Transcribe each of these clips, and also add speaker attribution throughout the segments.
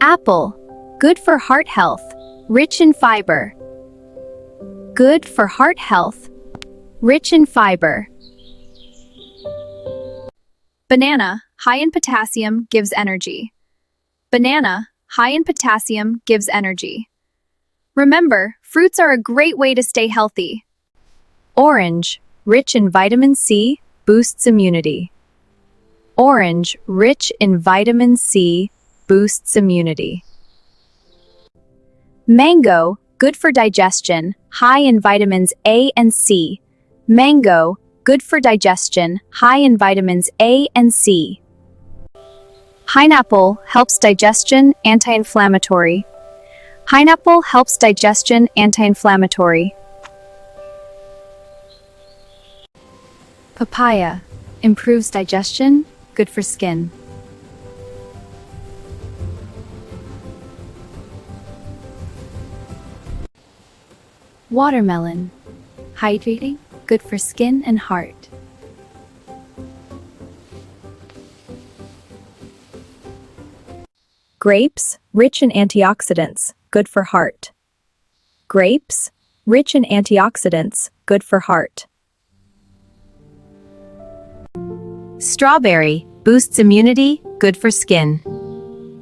Speaker 1: Apple, good for heart health, rich in fiber. Good for heart health, rich in fiber. Banana, high in potassium, gives energy. Banana, high in potassium, gives energy. Remember, fruits are a great way to stay healthy. Orange, rich in vitamin C, boosts immunity. Orange, rich in vitamin C, boosts immunity. Mango, good for digestion, high in vitamins A and C. Mango, good for digestion, high in vitamins A and C. Pineapple helps digestion, anti-inflammatory. Pineapple helps digestion, anti-inflammatory. Papaya improves digestion, good for skin. Watermelon, hydrating, good for skin and heart. Grapes, rich in antioxidants, good for heart. Grapes, rich in antioxidants, good for heart. Strawberry, boosts immunity, good for skin.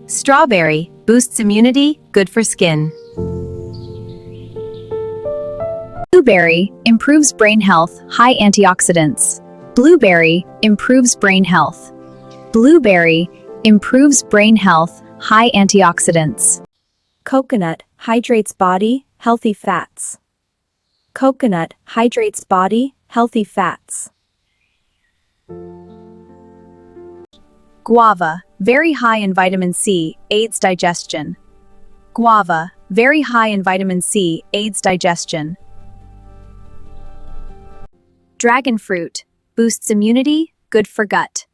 Speaker 1: Strawberry, boosts immunity, good for skin. Blueberry, improves brain health, high antioxidants. Blueberry, improves brain health. Blueberry, improves brain health, high antioxidants. Coconut, hydrates body, healthy fats. Coconut, hydrates body, healthy fats. Guava, very high in vitamin C, aids digestion. Guava, very high in vitamin C, aids digestion. Dragon fruit, boosts immunity, good for gut.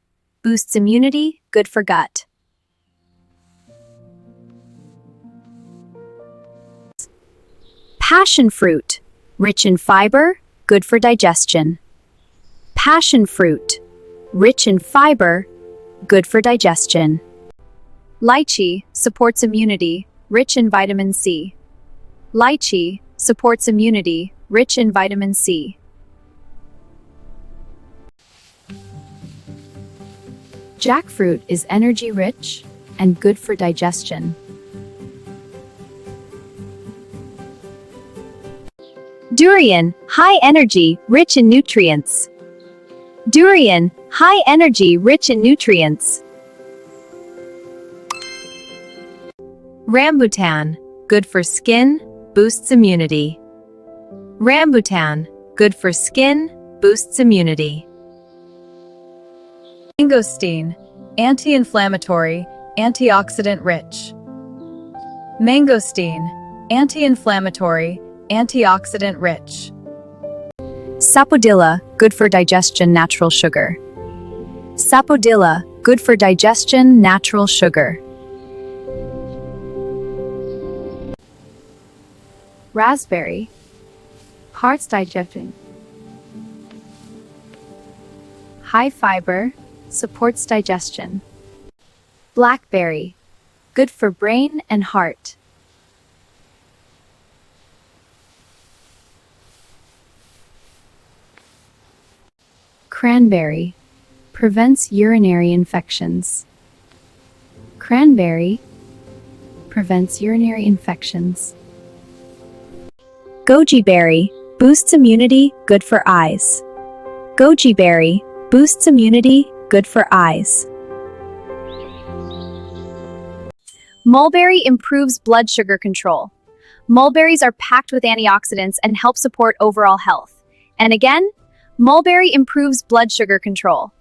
Speaker 1: Boosts immunity, good for gut. Passion fruit, rich in fiber, good for digestion. Passion fruit, rich in fiber, good for digestion. Lychee supports immunity, rich in vitamin C. Lychee supports immunity, rich in vitamin C. Jackfruit is energy-rich and good for digestion. Durian, high energy, rich in nutrients. Durian, high energy, rich in nutrients. Rambutan, good for skin, boosts immunity. Rambutan, good for skin, boosts immunity. Mangosteen, anti-inflammatory, antioxidant-rich. Mangosteen, anti-inflammatory, antioxidant-rich. Sapodilla, good for digestion, natural sugar. Sapodilla, good for digestion, natural sugar. Raspberry, heart's digestion. High fiber, supports digestion. Blackberry, good for brain and heart. Cranberry, prevents urinary infections. Cranberry prevents urinary infections. Goji berry, boosts immunity, good for eyes. Goji berry, boosts immunity, good for eyes. Mulberry improves blood sugar control. Mulberries are packed with antioxidants and help support overall health. And again, mulberry improves blood sugar control.